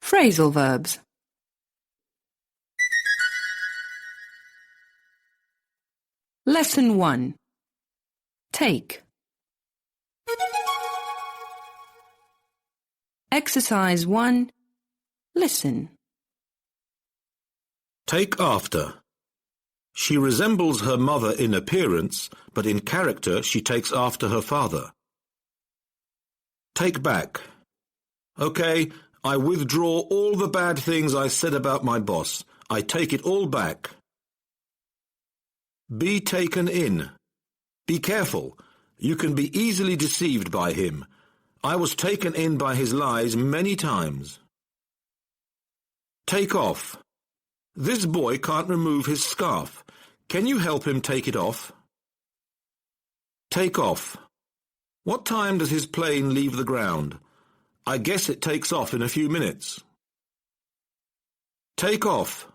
Phrasal verbs. Lesson 1. Take. Exercise 1. Listen. Take after. She resembles her mother in appearance, but in character she takes after her father. Take back. Okay, I withdraw all the bad things I said about my boss. I take it all back. Be taken in. Be careful. You can be easily deceived by him. I was taken in by his lies many times. Take off. This boy can't remove his scarf. Can you help him take it off? Take off. What time does his plane leave the ground? I guess it takes off in a few minutes. Take off.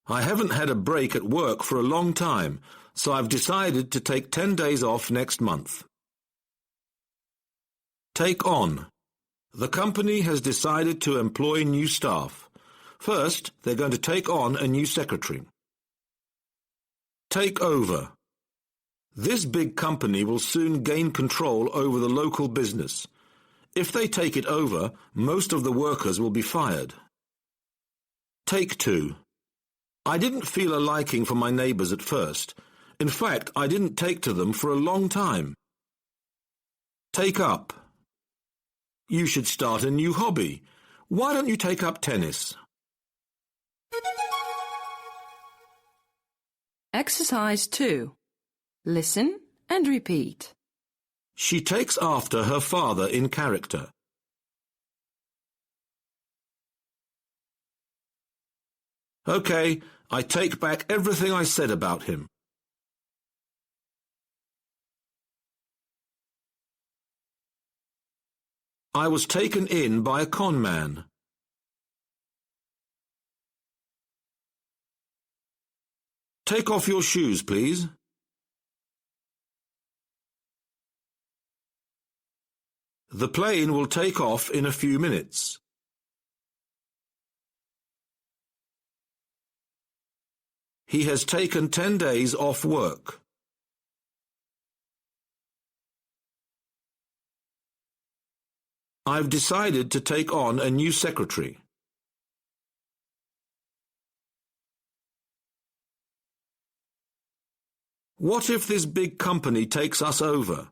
I haven't had a break at work for a long time, so I've decided to take 10 days off next month. Take on. The company has decided to employ new staff. First, they're going to take on a new secretary. Take over. This big company will soon gain control over the local business. If they take it over, most of the workers will be fired. Take two. I didn't feel a liking for my neighbours at first. In fact, I didn't take to them for a long time. Take up. You should start a new hobby. Why don't you take up tennis? Exercise 2. Listen and repeat. She takes after her father in character. Okay, I take back everything I said about him. I was taken in by a con man. Take off your shoes, please. The plane will take off in a few minutes. He has taken 10 days off work. I've decided to take on a new secretary. What if this big company takes us over?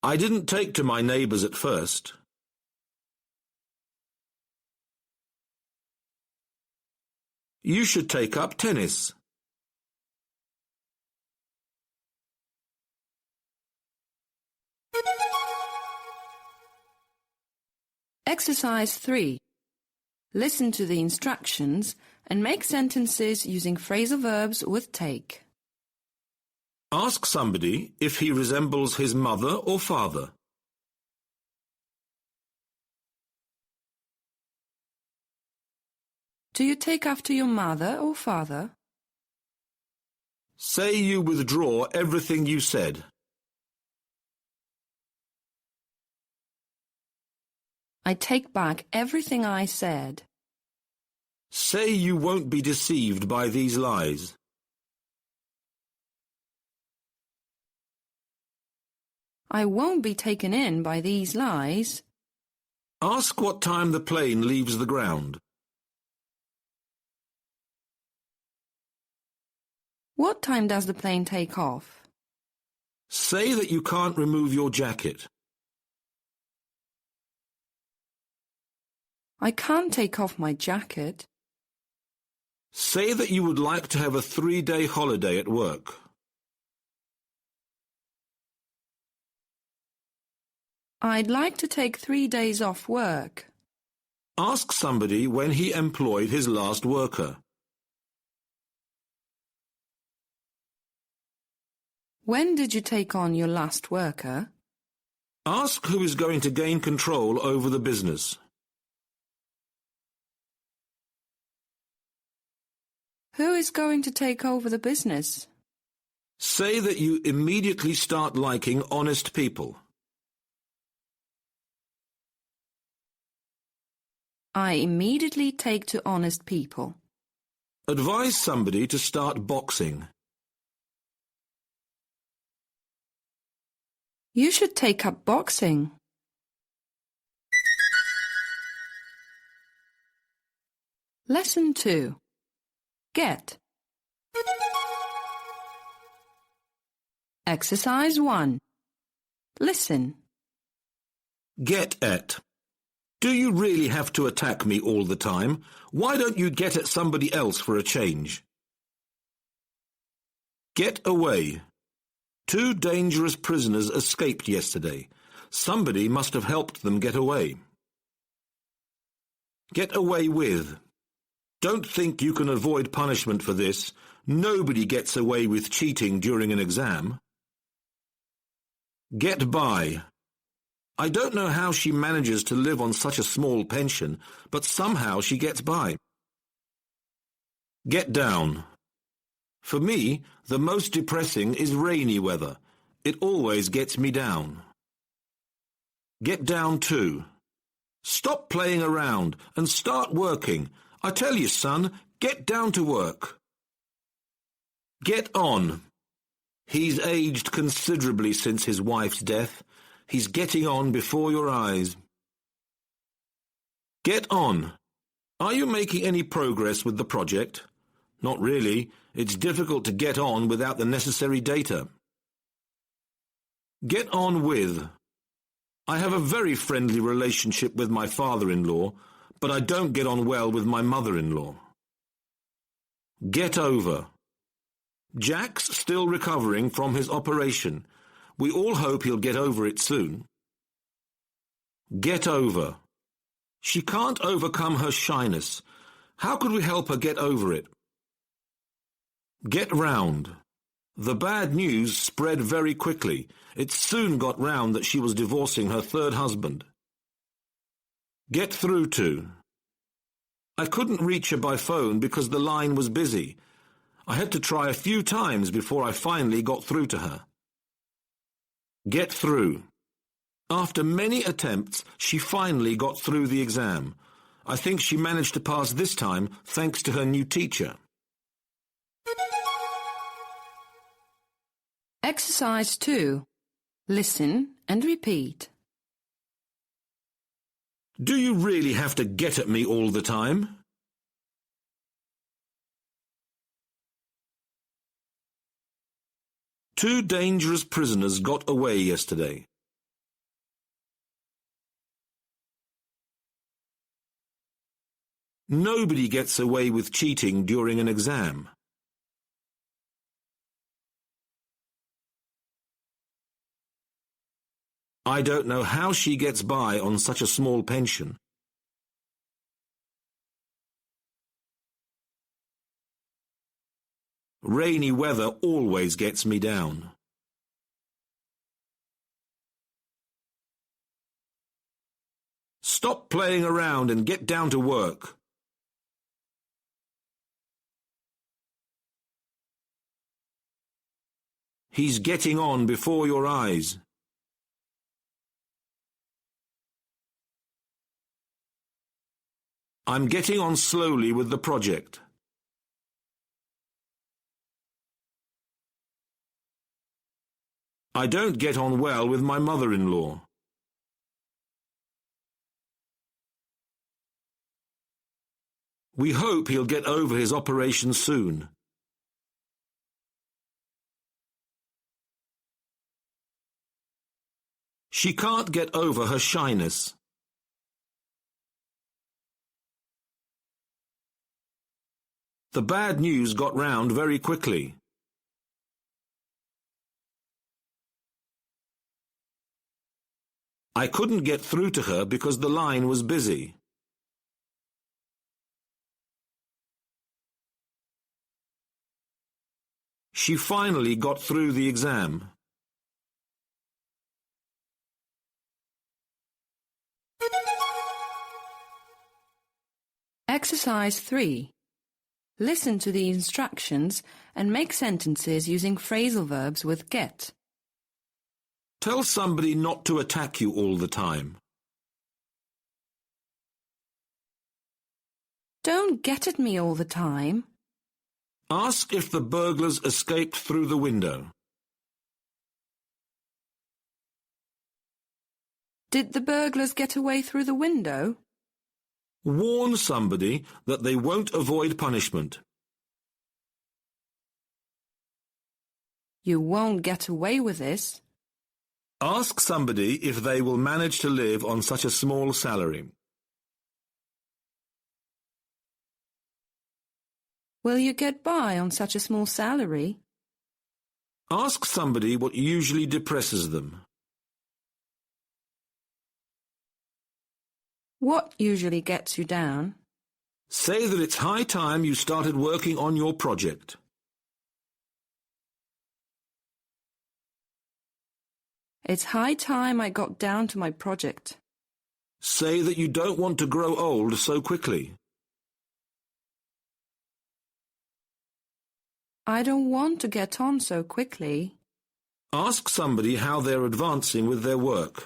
I didn't take to my neighbours at first. You should take up tennis. Exercise 3. Listen to the instructions and make sentences using phrasal verbs with take. Ask somebody if he resembles his mother or father. Do you take after your mother or father? Say you withdraw everything you said. I take back everything I said. Say you won't be deceived by these lies. I won't be taken in by these lies. Ask what time the plane leaves the ground. What time does the plane take off? Say that you can't remove your jacket. I can't take off my jacket. Say that you would like to have a 3-day holiday at work. I'd like to take 3 days off work. Ask somebody when he employed his last worker. When did you take on your last worker? Ask who is going to gain control over the business. Who is going to take over the business? Say that you immediately start liking honest people. I immediately take to honest people. Advise somebody to start boxing. You should take up boxing. Lesson 2. Get. Exercise 1. Listen. Get at. Do you really have to attack me all the time? Why don't you get at somebody else for a change? Get away. 2 dangerous prisoners escaped yesterday. Somebody must have helped them get away. Get away with. Don't think you can avoid punishment for this. Nobody gets away with cheating during an exam. Get by. I don't know how she manages to live on such a small pension, but somehow she gets by. Get down. For me, the most depressing is rainy weather. It always gets me down. Get down to. Stop playing around and start working. I tell you, son, get down to work. Get on. He's aged considerably since his wife's death. He's getting on before your eyes. Get on. Are you making any progress with the project? Not really. It's difficult to get on without the necessary data. Get on with. I have a very friendly relationship with my father-in-law, but I don't get on well with my mother-in-law. Get over. Jack's still recovering from his operation. We all hope he'll get over it soon. Get over. She can't overcome her shyness. How could we help her get over it? Get round. The bad news spread very quickly. It soon got round that she was divorcing her 3rd husband. Get through to. I couldn't reach her by phone because the line was busy. I had to try a few times before I finally got through to her. Get through. After many attempts, she finally got through the exam. I think she managed to pass this time thanks to her new teacher. Exercise 2. Listen and repeat. Do you really have to get at me all the time? Two dangerous prisoners got away yesterday. Nobody gets away with cheating during an exam. I don't know how she gets by on such a small pension. Rainy weather always gets me down. Stop playing around and get down to work. He's getting on before your eyes. I'm getting on slowly with the project. I don't get on well with my mother-in-law. We hope he'll get over his operation soon. She can't get over her shyness. The bad news got round very quickly. I couldn't get through to her because the line was busy. She finally got through the exam. Exercise 3. Listen to the instructions and make sentences using phrasal verbs with get. Tell somebody not to attack you all the time. Don't get at me all the time. Ask if the burglars escaped through the window. Did the burglars get away through the window? Warn somebody that they won't avoid punishment. You won't get away with this. Ask somebody if they will manage to live on such a small salary. Will you get by on such a small salary? Ask somebody what usually depresses them. What usually gets you down? Say that it's high time you started working on your project. It's high time I got down to my project. Say that you don't want to grow old so quickly. I don't want to get on so quickly. Ask somebody how they're advancing with their work.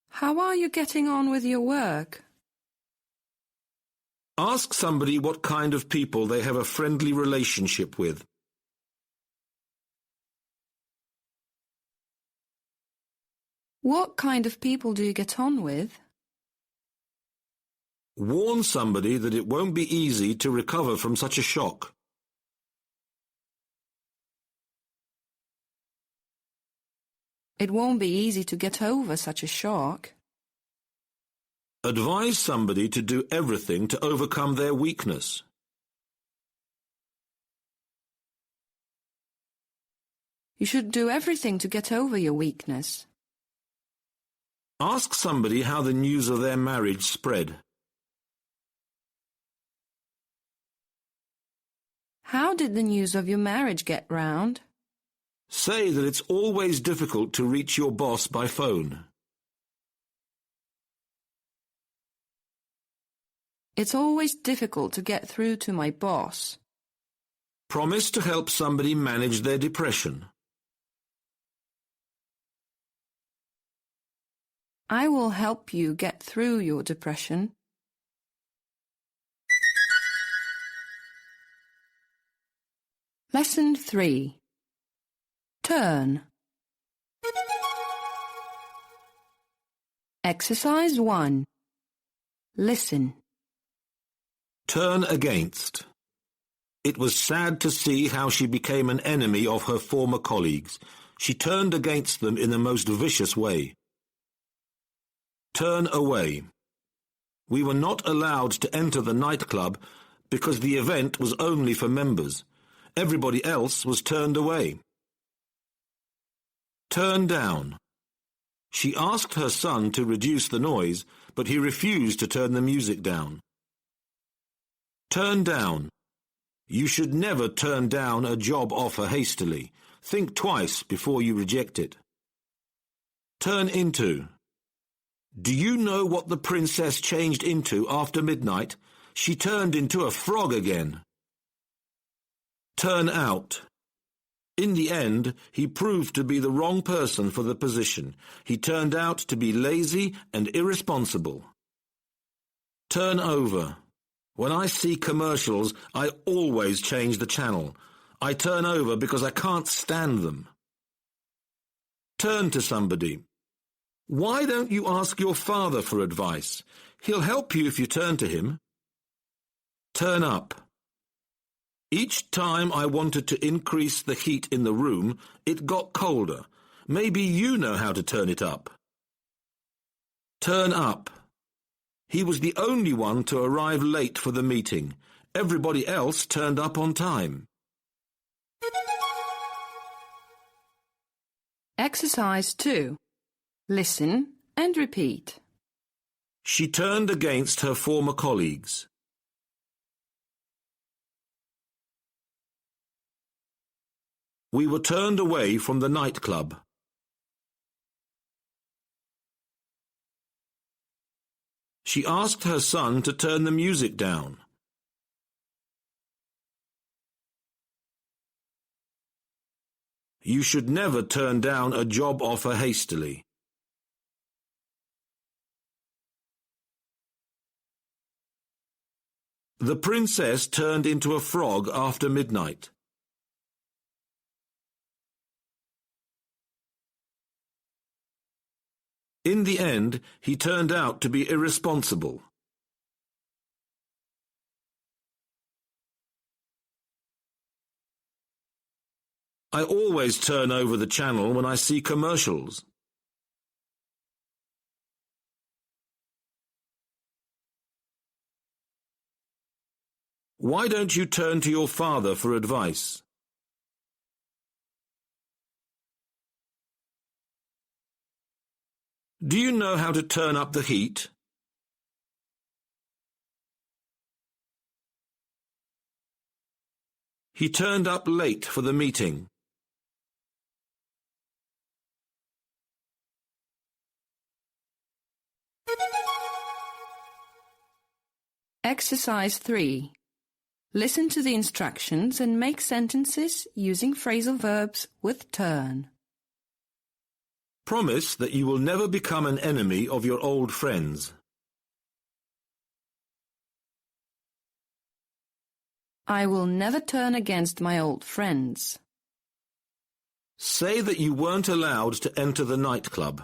How are you getting on with your work? Ask somebody what kind of people they have a friendly relationship with. What kind of people do you get on with? Warn somebody that it won't be easy to recover from such a shock. It won't be easy to get over such a shock. Advise somebody to do everything to overcome their weakness. You should do everything to get over your weakness. Ask somebody how the news of their marriage spread. How did the news of your marriage get round? Say that it's always difficult to reach your boss by phone. It's always difficult to get through to my boss. Promise to help somebody manage their depression. I will help you get through your depression. Lesson 3. Turn. Exercise 1. Listen. Turn against. It was sad to see how she became an enemy of her former colleagues. She turned against them in the most vicious way. Turn away. We were not allowed to enter the nightclub because the event was only for members. Everybody else was turned away. Turn down. She asked her son to reduce the noise, but he refused to turn the music down. Turn down. You should never turn down a job offer hastily. Think twice before you reject it. Turn into. Do you know what the princess changed into after midnight? She turned into a frog again. Turn out. In the end, he proved to be the wrong person for the position. He turned out to be lazy and irresponsible. Turn over. When I see commercials, I always change the channel. I turn over because I can't stand them. Turn to somebody. Why don't you ask your father for advice? He'll help you if you turn to him. Turn up. Each time I wanted to increase the heat in the room, it got colder. Maybe you know how to turn it up. Turn up. He was the only one to arrive late for the meeting. Everybody else turned up on time. Exercise 2. Listen and repeat. She turned against her former colleagues. We were turned away from the nightclub. She asked her son to turn the music down. You should never turn down a job offer hastily. The princess turned into a frog after midnight. In the end, he turned out to be irresponsible. I always turn over the channel when I see commercials. Why don't you turn to your father for advice? Do you know how to turn up the heat? He turned up late for the meeting. Exercise 3. Listen to the instructions and make sentences using phrasal verbs with turn. Promise that you will never become an enemy of your old friends. I will never turn against my old friends. Say that you weren't allowed to enter the nightclub.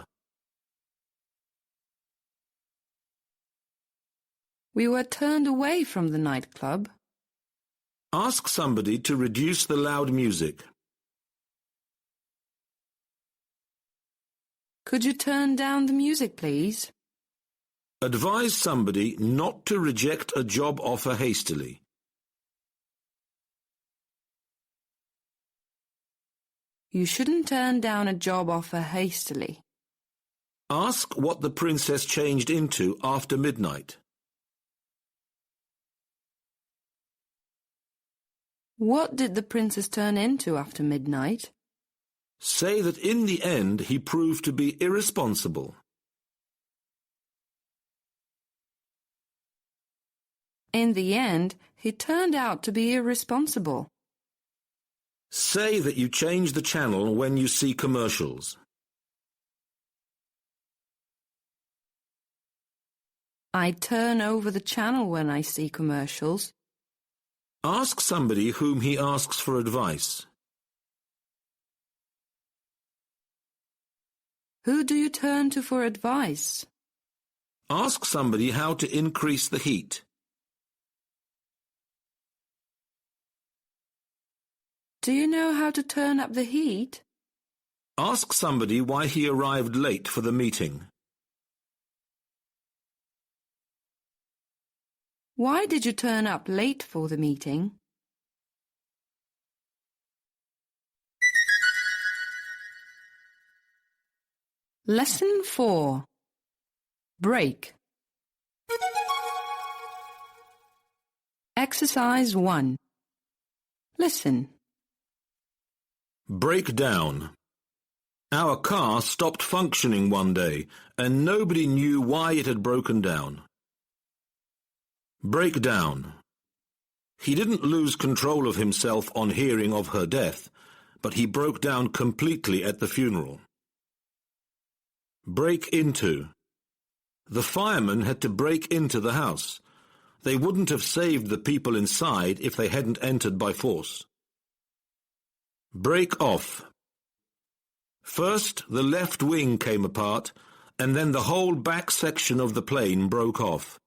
We were turned away from the nightclub. Ask somebody to reduce the loud music. Could you turn down the music, please? Advise somebody not to reject a job offer hastily. You shouldn't turn down a job offer hastily. Ask what the princess changed into after midnight. What did the princess turn into after midnight? Say that in the end he proved to be irresponsible. In the end, he turned out to be irresponsible. Say that you change the channel when you see commercials. I turn over the channel when I see commercials. Ask somebody whom he asks for advice. Who do you turn to for advice? Ask somebody how to increase the heat. Do you know how to turn up the heat? Ask somebody why he arrived late for the meeting. Why did you turn up late for the meeting? Lesson 4. Break. Exercise 1. Listen. Break down. Our car stopped functioning one day, and nobody knew why it had broken down. Break down. He didn't lose control of himself on hearing of her death, but he broke down completely at the funeral. Break into. The firemen had to break into the house. They wouldn't have saved the people inside if they hadn't entered by force. Break off. First, the left wing came apart, and then the whole back section of the plane broke off.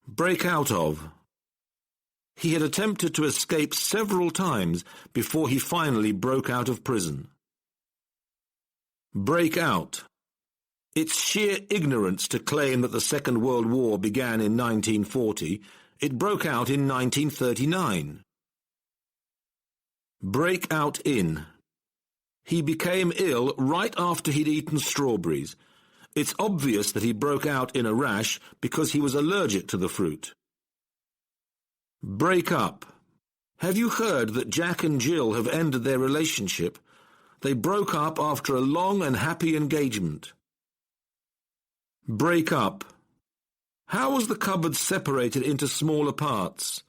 Break out of. He had attempted to escape several times before he finally broke out of prison. Break out. It's sheer ignorance to claim that the Second World War began in 1940. It broke out in 1939. Break out in. He became ill right after he'd eaten strawberries. It's obvious that he broke out in a rash because he was allergic to the fruit. Break up. Have you heard that Jack and Jill have ended their relationship? They broke up after a long and happy engagement. Break up. How was the cupboard separated into smaller parts?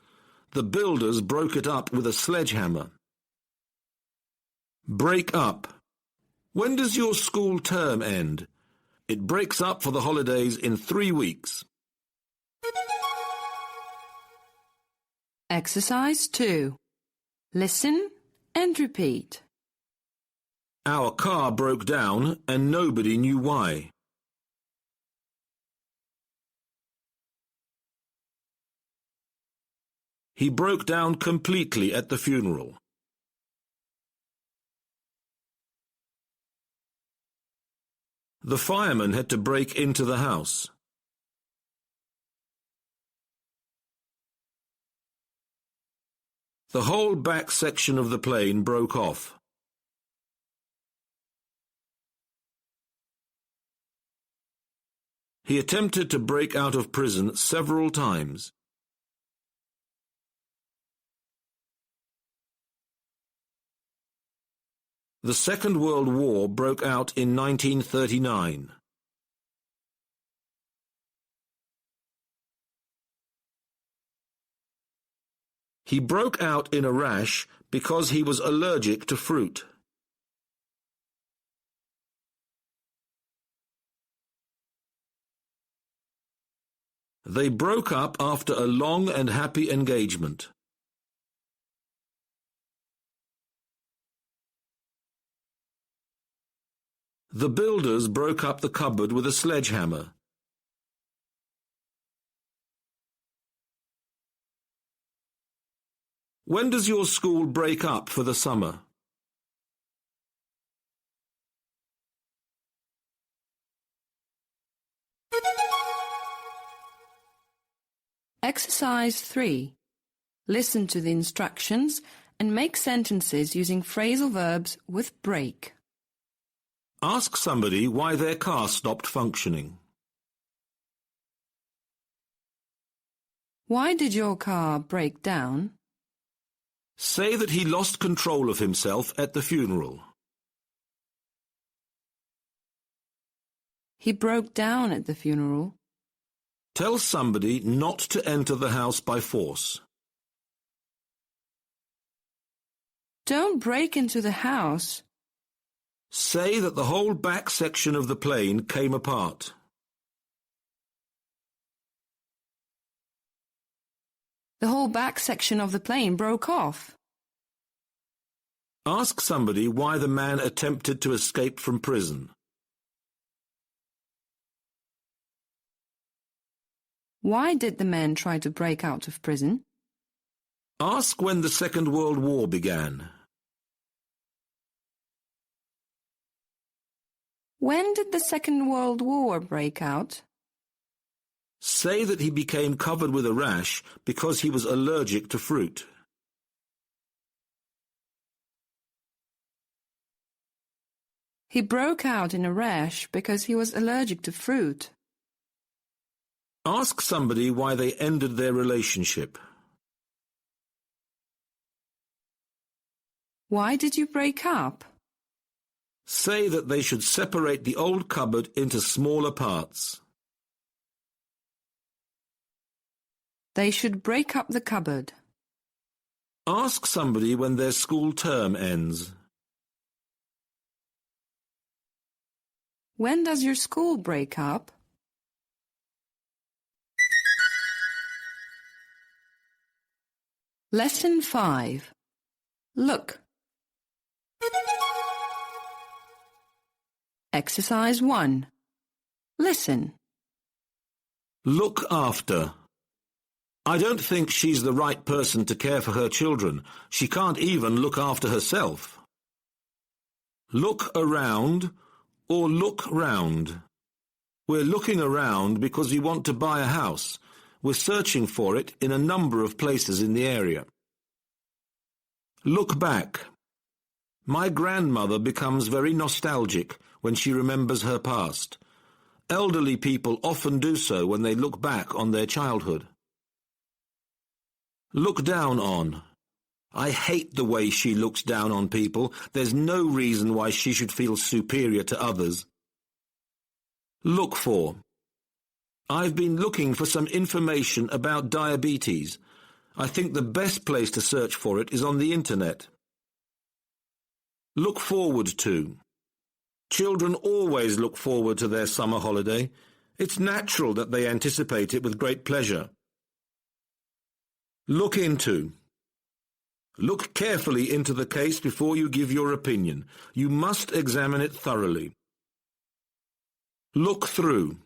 The builders broke it up with a sledgehammer. Break up. When does your school term end? It breaks up for the holidays in 3 weeks. Exercise 2. Listen and repeat. Our car broke down and nobody knew why. He broke down completely at the funeral. The fireman had to break into the house. The whole back section of the plane broke off. He attempted to break out of prison several times. The Second World War broke out in 1939. He broke out in a rash because he was allergic to fruit. They broke up after a long and happy engagement. The builders broke up the cupboard with a sledgehammer. When does your school break up for the summer? Exercise 3. Listen to the instructions and make sentences using phrasal verbs with break. Ask somebody why their car stopped functioning. Why did your car break down? Say that he lost control of himself at the funeral. He broke down at the funeral. Tell somebody not to enter the house by force. Don't break into the house. Say that the whole back section of the plane came apart. The whole back section of the plane broke off. Ask somebody why the man attempted to escape from prison. Why did the man try to break out of prison? Ask when the Second World War began. When did the Second World War break out? Say that he became covered with a rash because he was allergic to fruit. He broke out in a rash because he was allergic to fruit. Ask somebody why they ended their relationship. Why did you break up? Say that they should separate the old cupboard into smaller parts. They should break up the cupboard. Ask somebody when their school term ends. When does your school break up? Lesson 5. Look. Exercise 1. Listen. Look after. I don't think she's the right person to care for her children. She can't even look after herself. Look around or look round. We're looking around because we want to buy a house. We're searching for it in a number of places in the area. Look back. My grandmother becomes very nostalgic when she remembers her past. Elderly people often do so when they look back on their childhood. Look down on. I hate the way she looks down on people. There's no reason why she should feel superior to others. Look for. I've been looking for some information about diabetes. I think the best place to search for it is on the internet. Look forward to. Children always look forward to their summer holiday. It's natural that they anticipate it with great pleasure. Look into. Look carefully into the case before you give your opinion. You must examine it thoroughly. Look through.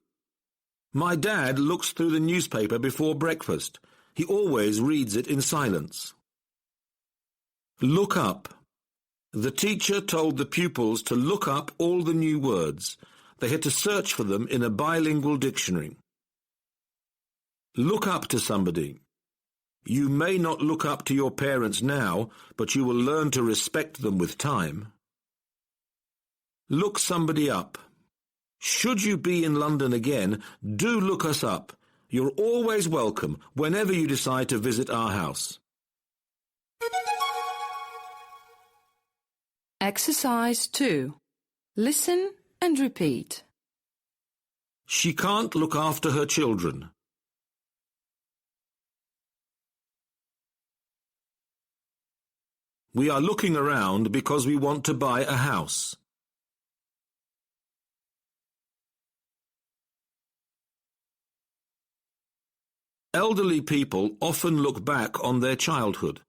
My dad looks through the newspaper before breakfast. He always reads it in silence. Look up. The teacher told the pupils to look up all the new words. They had to search for them in a bilingual dictionary. Look up to somebody. You may not look up to your parents now, but you will learn to respect them with time. Look somebody up. Should you be in London again, do look us up. You're always welcome whenever you decide to visit our house. Exercise 2. Listen and repeat. She can't look after her children. We are looking around because we want to buy a house. Elderly people often look back on their childhood.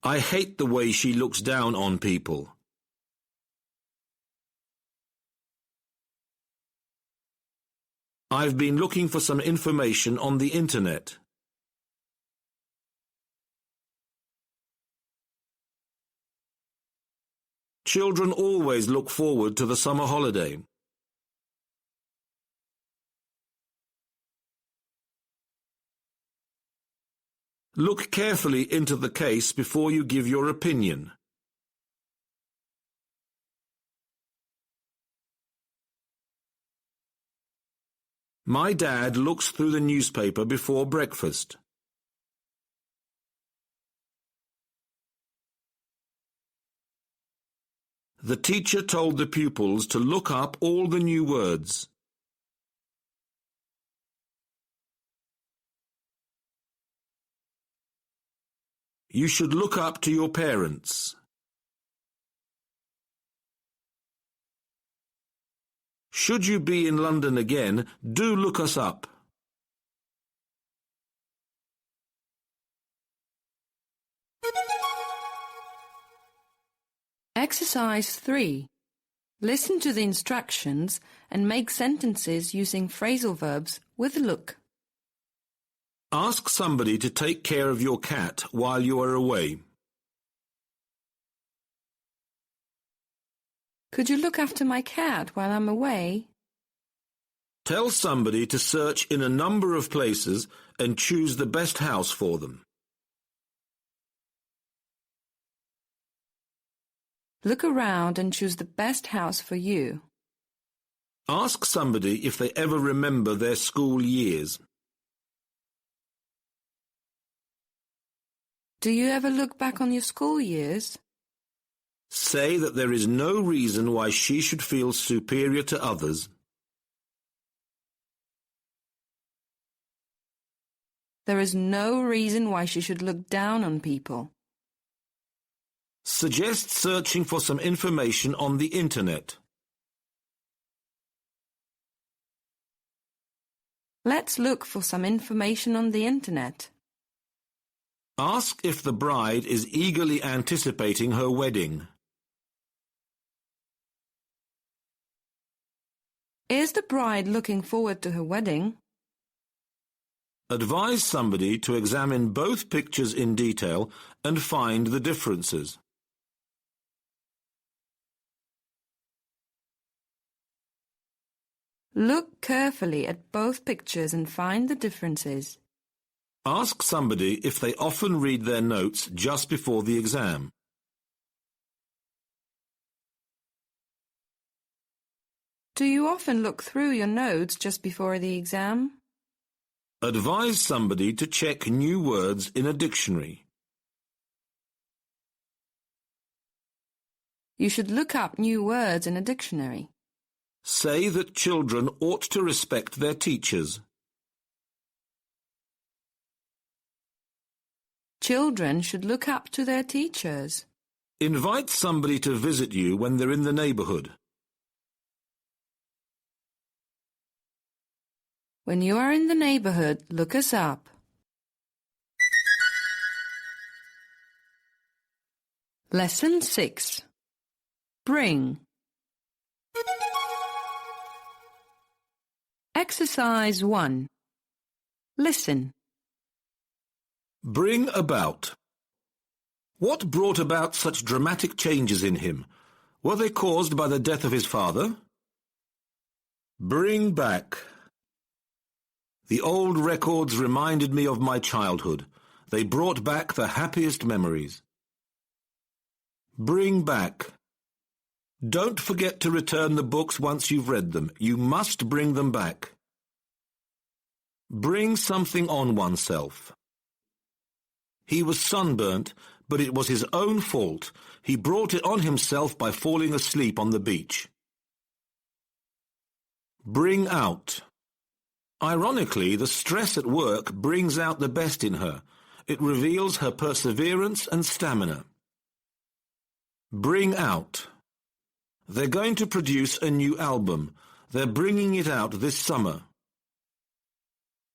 I hate the way she looks down on people. I've been looking for some information on the internet. Children always look forward to the summer holiday. Look carefully into the case before you give your opinion. My dad looks through the newspaper before breakfast. The teacher told the pupils to look up all the new words. You should look up to your parents. Should you be in London again, do look us up. Exercise 3. Listen to the instructions and make sentences using phrasal verbs with look. Ask somebody to take care of your cat while you are away. Could you look after my cat while I'm away? Tell somebody to search in a number of places and choose the best house for them. Look around and choose the best house for you. Ask somebody if they ever remember their school years. Do you ever look back on your school years? Say that there is no reason why she should feel superior to others. There is no reason why she should look down on people. Suggest searching for some information on the internet. Let's look for some information on the internet. Ask if the bride is eagerly anticipating her wedding. Is the bride looking forward to her wedding? Advise somebody to examine both pictures in detail and find the differences. Look carefully at both pictures and find the differences. Ask somebody if they often read their notes just before the exam. Do you often look through your notes just before the exam? Advise somebody to check new words in a dictionary. You should look up new words in a dictionary. Say that children ought to respect their teachers. Children should look up to their teachers. Invite somebody to visit you when they're in the neighbourhood. When you are in the neighbourhood, look us up. Lesson 6. Bring. Exercise 1. Listen. Bring about. What brought about such dramatic changes in him? Were they caused by the death of his father? Bring back. The old records reminded me of my childhood. They brought back the happiest memories. Bring back. Don't forget to return the books once you've read them. You must bring them back. Bring something on oneself. He was sunburnt, but it was his own fault. He brought it on himself by falling asleep on the beach. Bring out. Ironically, the stress at work brings out the best in her. It reveals her perseverance and stamina. Bring out. They're going to produce a new album. They're bringing it out this summer.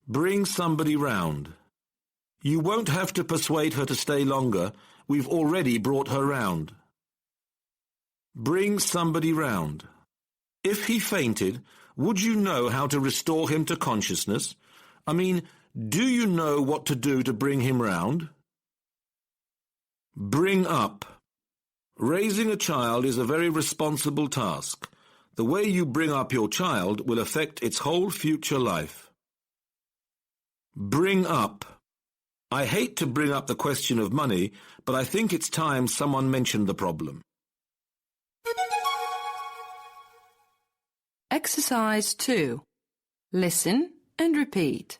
Bring somebody round. You won't have to persuade her to stay longer. We've already brought her round. Bring somebody round. If he fainted, would you know how to restore him to consciousness? I mean, do you know what to do to bring him round? Bring up. Raising a child is a very responsible task. The way you bring up your child will affect its whole future life. Bring up. I hate to bring up the question of money, but I think it's time someone mentioned the problem. Exercise 2. Listen and repeat.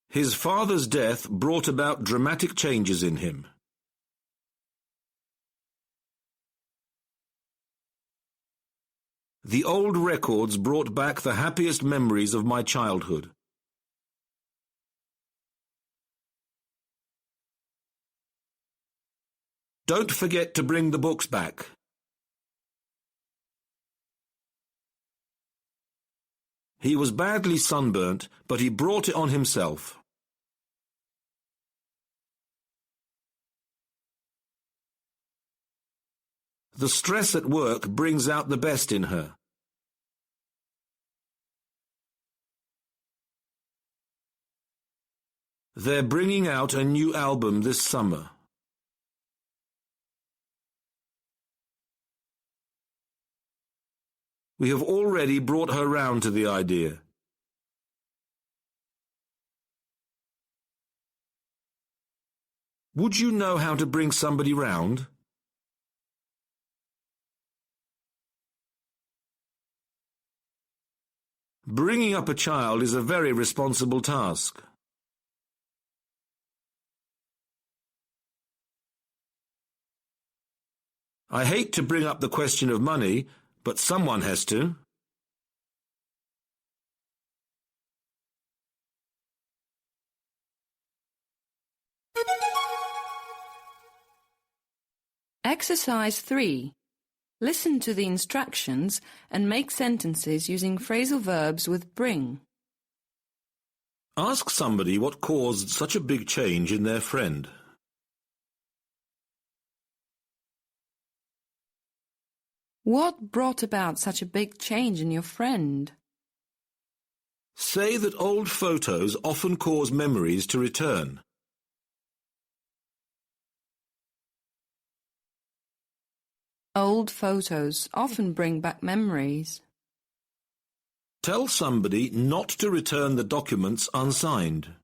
His father's death brought about dramatic changes in him. The old records brought back the happiest memories of my childhood. Don't forget to bring the books back. He was badly sunburnt, but he brought it on himself. The stress at work brings out the best in her. They're bringing out a new album this summer. We have already brought her round to the idea. Would you know how to bring somebody round? Bringing up a child is a very responsible task. I hate to bring up the question of money, but someone has to. Exercise 3. Listen to the instructions and make sentences using phrasal verbs with bring. Ask somebody what caused such a big change in their friend. What brought about such a big change in your friend? Say that old photos often cause memories to return. Old photos often bring back memories. Tell somebody not to return the documents unsigned.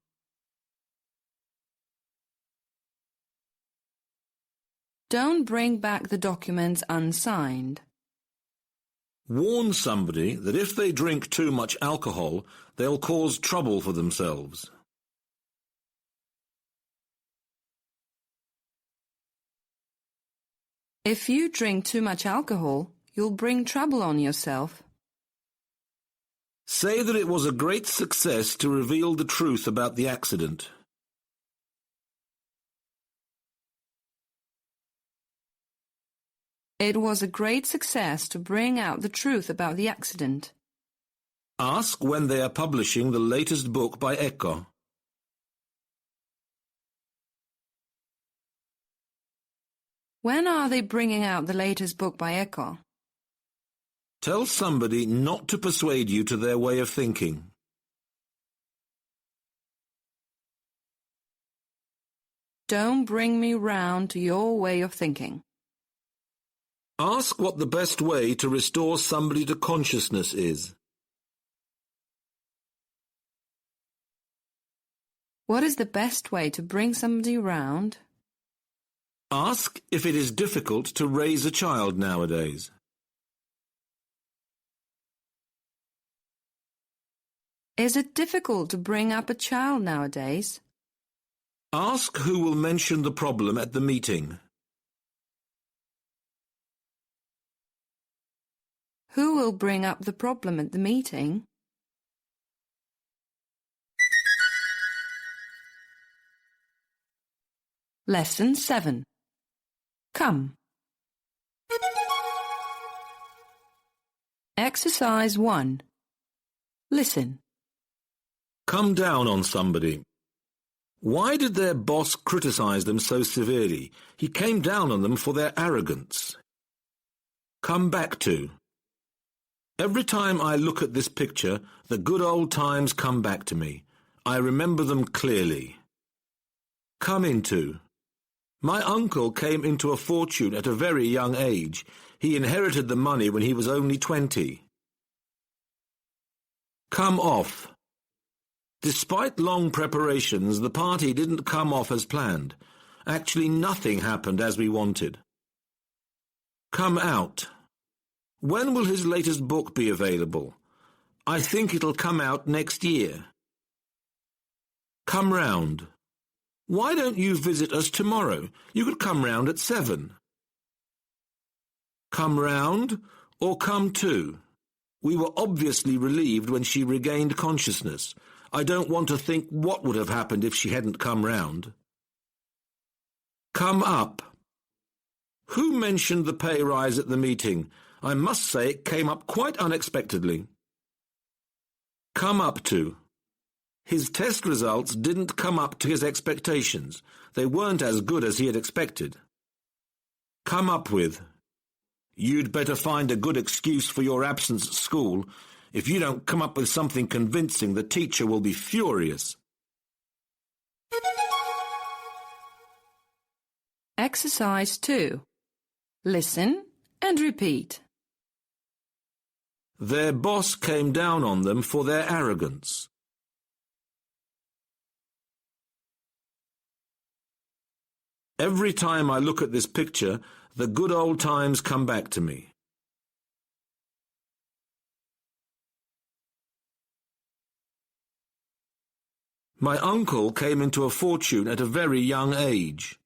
Don't bring back the documents unsigned. Warn somebody that if they drink too much alcohol, they'll cause trouble for themselves. If you drink too much alcohol, you'll bring trouble on yourself. Say that it was a great success to reveal the truth about the accident. It was a great success to bring out the truth about the accident. Ask when they are publishing the latest book by Eco. When are they bringing out the latest book by Eco? Tell somebody not to persuade you to their way of thinking. Don't bring me round to your way of thinking. Ask what the best way to restore somebody to consciousness is. What is the best way to bring somebody round? Ask if it is difficult to raise a child nowadays. Is it difficult to bring up a child nowadays? Ask who will mention the problem at the meeting. Who will bring up the problem at the meeting? Lesson 7. Come. Exercise 1. Listen. Come down on somebody. Why did their boss criticize them so severely? He came down on them for their arrogance. Come back to. Every time I look at this picture, the good old times come back to me. I remember them clearly. Come into. My uncle came into a fortune at a very young age. He inherited the money when he was only 20. Come off. Despite long preparations, the party didn't come off as planned. Actually, nothing happened as we wanted. Come out. When will his latest book be available? I think it'll come out next year. Come round. Why don't you visit us tomorrow? You could come round at 7. Come round or come to? We were obviously relieved when she regained consciousness. I don't want to think what would have happened if she hadn't come round. Come up. Who mentioned the pay rise at the meeting? I must say it came up quite unexpectedly. Come up to. His test results didn't come up to his expectations. They weren't as good as he had expected. Come up with. You'd better find a good excuse for your absence at school. If you don't come up with something convincing, the teacher will be furious. Exercise 2. Listen and repeat. Their boss came down on them for their arrogance. Every time I look at this picture, the good old times come back to me. My uncle came into a fortune at a very young age.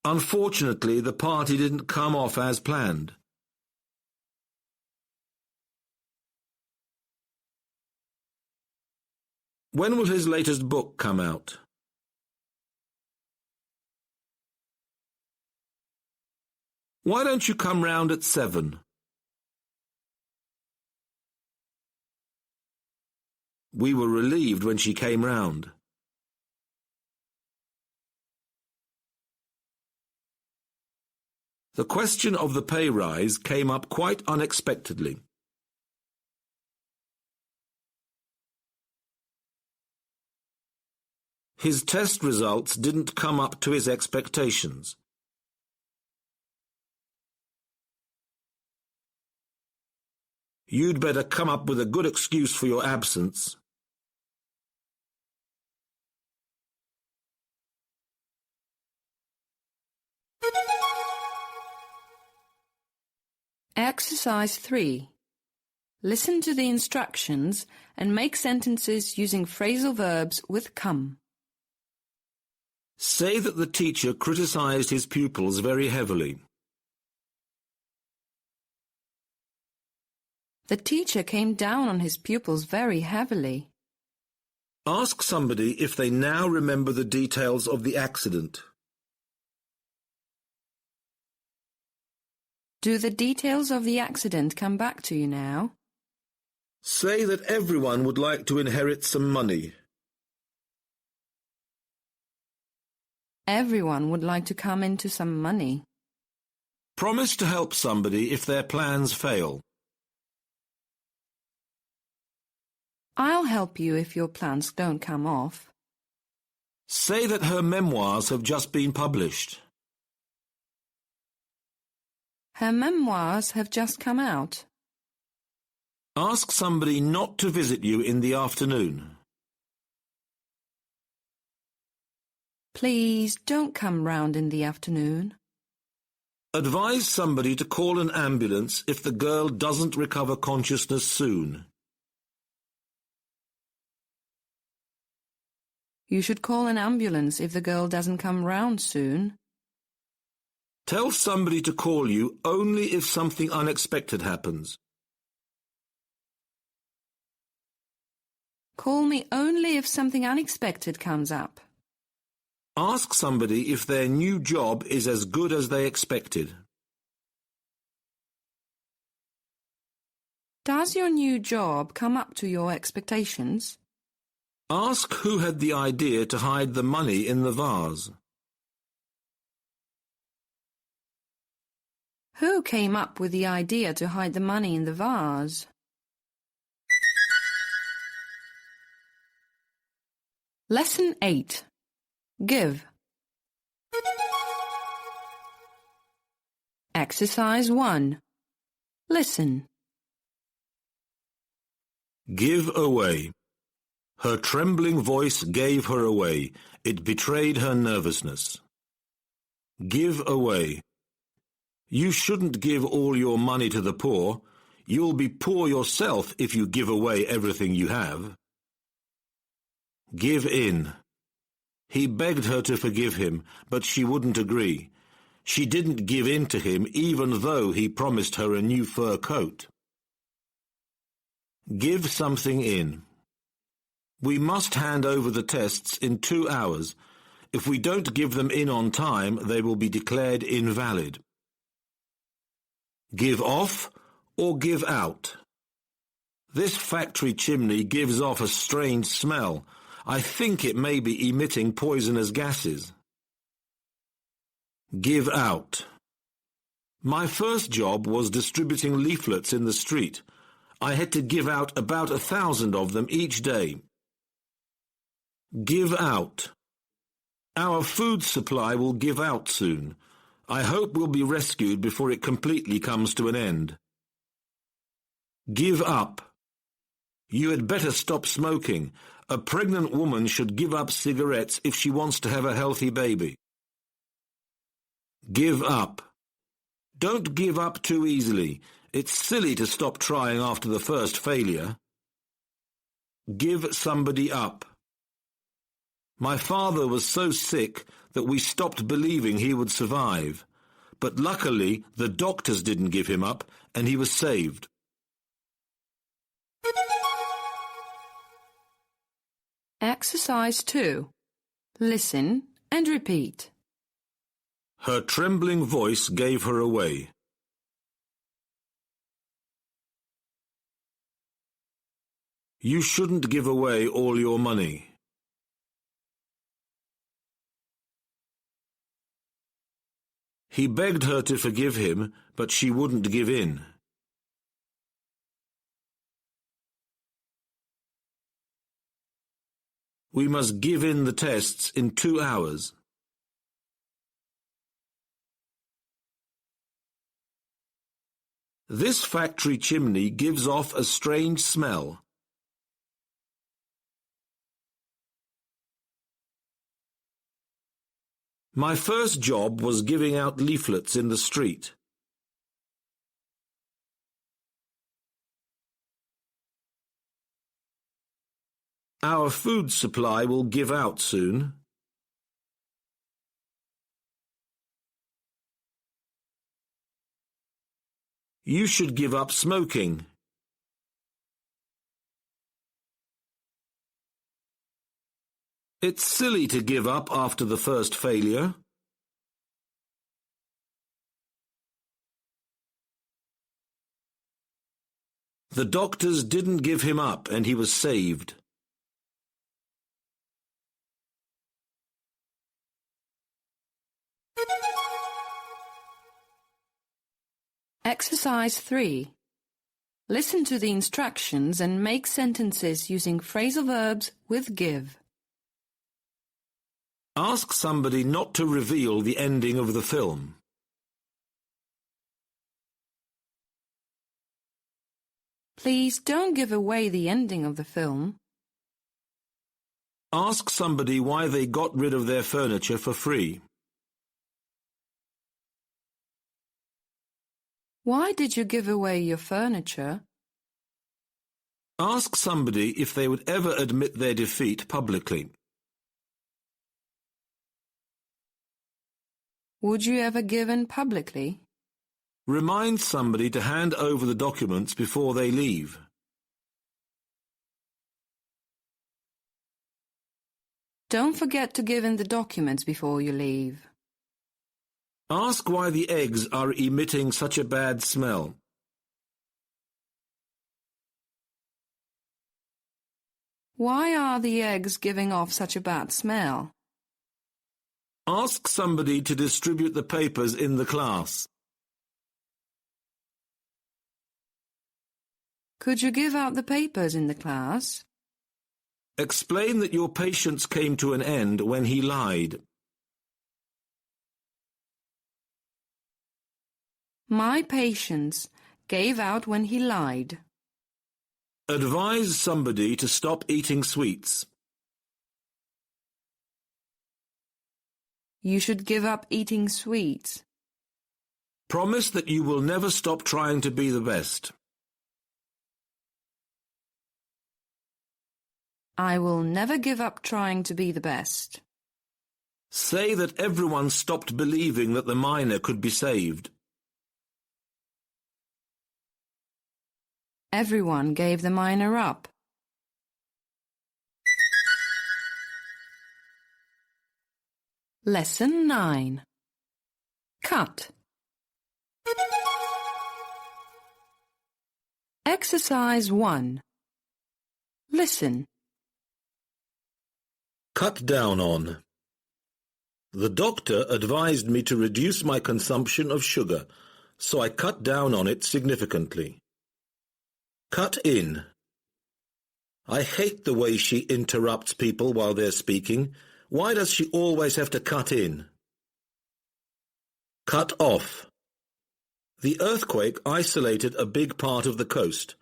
Unfortunately, the party didn't come off as planned. When will his latest book come out? Why don't you come round at 7? We were relieved when she came round. The question of the pay rise came up quite unexpectedly. His test results didn't come up to his expectations. You'd better come up with a good excuse for your absence. Exercise 3. Listen to the instructions and make sentences using phrasal verbs with come. Say that the teacher criticized his pupils very heavily. The teacher came down on his pupils very heavily. Ask somebody if they now remember the details of the accident. Do the details of the accident come back to you now? Say that everyone would like to inherit some money. Everyone would like to come into some money. Promise to help somebody if their plans fail. I'll help you if your plans don't come off. Say that her memoirs have just been published. Her memoirs have just come out. Ask somebody not to visit you in the afternoon. Please don't come round in the afternoon. Advise somebody to call an ambulance if the girl doesn't recover consciousness soon. You should call an ambulance if the girl doesn't come round soon. Tell somebody to call you only if something unexpected happens. Call me only if something unexpected comes up. Ask somebody if their new job is as good as they expected. Does your new job come up to your expectations? Ask who had the idea to hide the money in the vase. Who came up with the idea to hide the money in the vase? Lesson 8. Give. Exercise 1. Listen. Give away. Her trembling voice gave her away. It betrayed her nervousness. Give away. You shouldn't give all your money to the poor. You'll be poor yourself if you give away everything you have. Give in. He begged her to forgive him, but she wouldn't agree. She didn't give in to him even though he promised her a new fur coat. Give something in. We must hand over the tests in 2 hours. If we don't give them in on time, they will be declared invalid. Give off or give out. This factory chimney gives off a strange smell. I think it may be emitting poisonous gases. Give out. My first job was distributing leaflets in the street. I had to give out about 1,000 of them each day. Give out. Our food supply will give out soon. I hope we'll be rescued before it completely comes to an end. Give up. You had better stop smoking. A pregnant woman should give up cigarettes if she wants to have a healthy baby. Give up. Don't give up too easily. It's silly to stop trying after the first failure. Give somebody up. My father was so sick that we stopped believing he would survive. But luckily, the doctors didn't give him up, and he was saved. Exercise 2. Listen and repeat. Her trembling voice gave her away. You shouldn't give away all your money. He begged her to forgive him, but she wouldn't give in. We must give in the tests in 2 hours. This factory chimney gives off a strange smell. My first job was giving out leaflets in the street. Our food supply will give out soon. You should give up smoking. It's silly to give up after the first failure. The doctors didn't give him up and he was saved. Exercise 3. Listen to the instructions and make sentences using phrasal verbs with give. Ask somebody not to reveal the ending of the film. Please don't give away the ending of the film. Ask somebody why they got rid of their furniture for free. Why did you give away your furniture? Ask somebody if they would ever admit their defeat publicly. Would you ever give in publicly? Remind somebody to hand over the documents before they leave. Don't forget to give in the documents before you leave. Ask why the eggs are emitting such a bad smell. Why are the eggs giving off such a bad smell? Ask somebody to distribute the papers in the class. Could you give out the papers in the class? Explain that your patience came to an end when he lied. My patience gave out when he lied. Advise somebody to stop eating sweets. You should give up eating sweets. Promise that you will never stop trying to be the best. I will never give up trying to be the best. Say that everyone stopped believing that the miner could be saved. Everyone gave the miner up. Lesson 9. Cut. Exercise 1. Listen. Cut down on. The doctor advised me to reduce my consumption of sugar, so I cut down on it significantly. Cut in. I hate the way she interrupts people while they're speaking. Why does she always have to cut in? Cut off. The earthquake isolated a big part of the coast.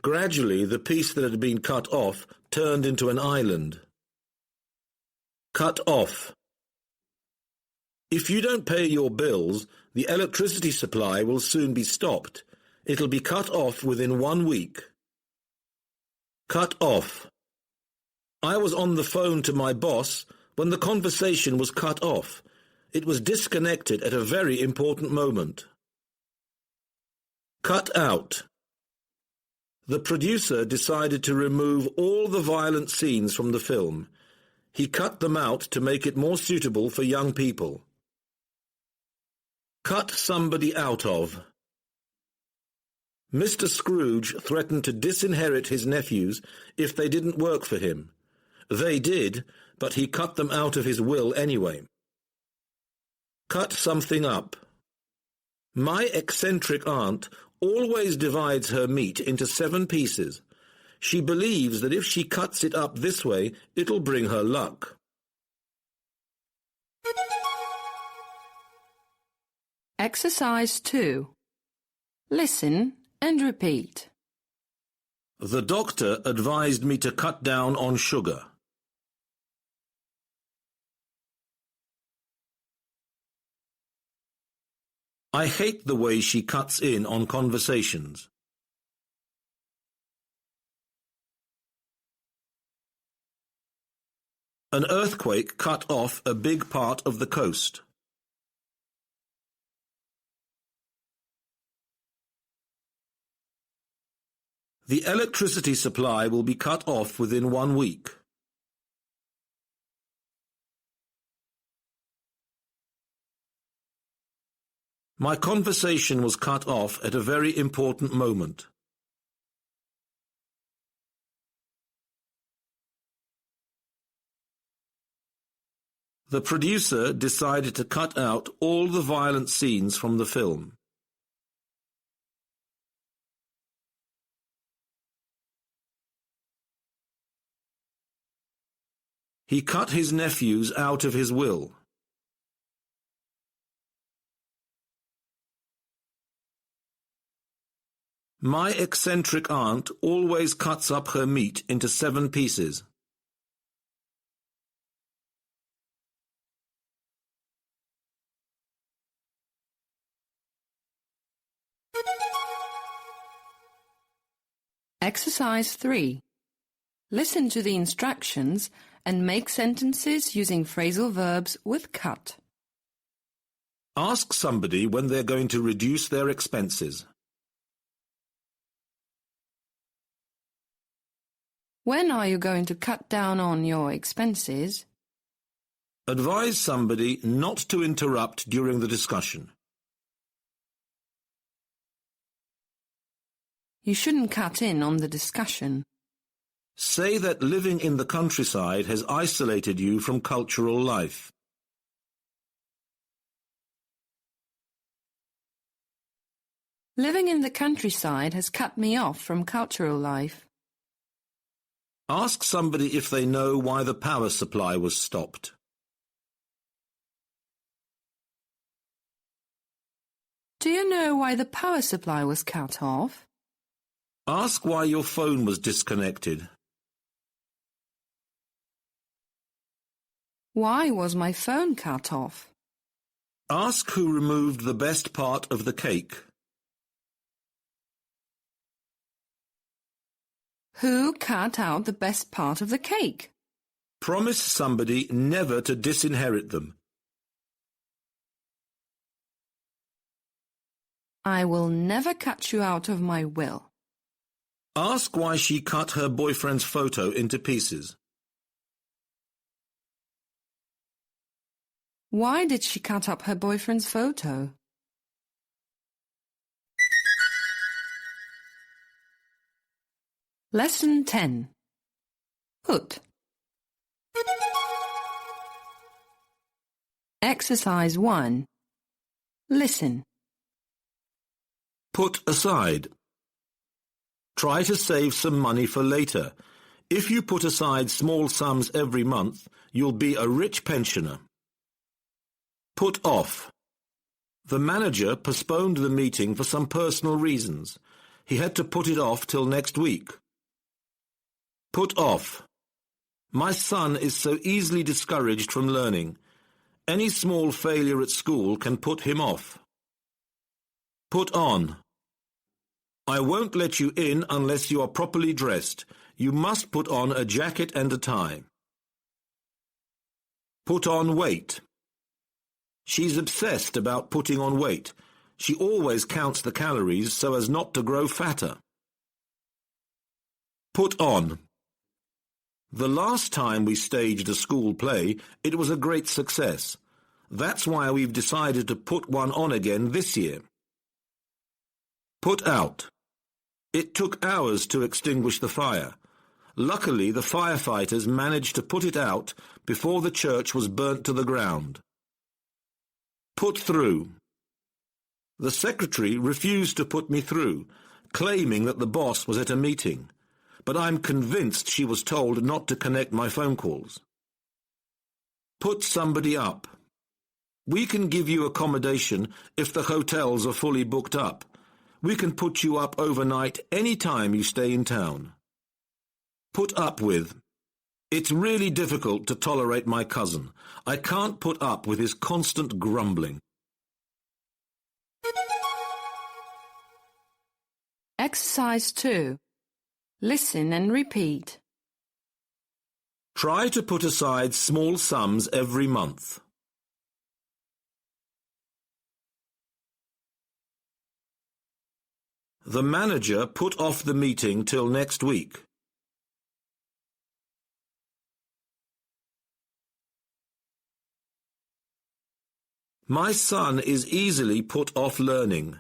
Gradually, the piece that had been cut off turned into an island. Cut off. If you don't pay your bills, the electricity supply will soon be stopped. It'll be cut off within 1 week. Cut off. I was on the phone to my boss when the conversation was cut off. It was disconnected at a very important moment. Cut out. The producer decided to remove all the violent scenes from the film. He cut them out to make it more suitable for young people. Cut somebody out of. Mr. Scrooge threatened to disinherit his nephews if they didn't work for him. They did, but he cut them out of his will anyway. Cut something up. My eccentric aunt always divides her meat into 7 pieces. She believes that if she cuts it up this way, it'll bring her luck. Exercise 2. Listen and repeat. The doctor advised me to cut down on sugar. I hate the way she cuts in on conversations. An earthquake cut off a big part of the coast. The electricity supply will be cut off within 1 week. My conversation was cut off at a very important moment. The producer decided to cut out all the violent scenes from the film. He cut his nephews out of his will. My eccentric aunt always cuts up her meat into 7 pieces. Exercise 3. Listen to the instructions and make sentences using phrasal verbs with cut. Ask somebody when they're going to reduce their expenses. When are you going to cut down on your expenses? Advise somebody not to interrupt during the discussion. You shouldn't cut in on the discussion. Say that living in the countryside has isolated you from cultural life. Living in the countryside has cut me off from cultural life. Ask somebody if they know why the power supply was stopped. Do you know why the power supply was cut off? Ask why your phone was disconnected. Why was my phone cut off? Ask who removed the best part of the cake. Who cut out the best part of the cake? Promise somebody never to disinherit them. I will never cut you out of my will. Ask why she cut her boyfriend's photo into pieces. Why did she cut up her boyfriend's photo? Lesson 10. Put. Exercise 1. Listen. Put aside. Try to save some money for later. If you put aside small sums every month, you'll be a rich pensioner. Put off. The manager postponed the meeting for some personal reasons. He had to put it off till next week. Put off. My son is so easily discouraged from learning. Any small failure at school can put him off. Put on. I won't let you in unless you are properly dressed. You must put on a jacket and a tie. Put on weight. She's obsessed about putting on weight. She always counts the calories so as not to grow fatter. Put on. The last time we staged a school play, it was a great success. That's why we've decided to put one on again this year. Put out. It took hours to extinguish the fire. Luckily, the firefighters managed to put it out before the church was burnt to the ground. Put through. The secretary refused to put me through, claiming that the boss was at a meeting, but I'm convinced she was told not to connect my phone calls. Put somebody up. We can give you accommodation if the hotels are fully booked up. We can put you up overnight any time you stay in town. Put up with. It's really difficult to tolerate my cousin. I can't put up with his constant grumbling. Exercise 2. Listen and repeat. Try to put aside small sums every month. The manager put off the meeting till next week. My son is easily put off learning.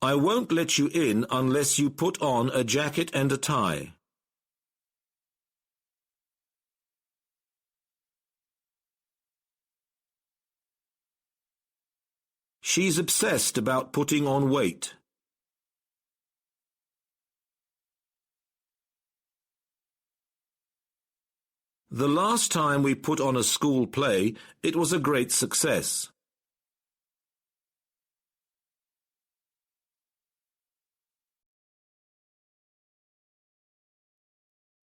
I won't let you in unless you put on a jacket and a tie. She's obsessed about putting on weight. The last time we put on a school play, it was a great success.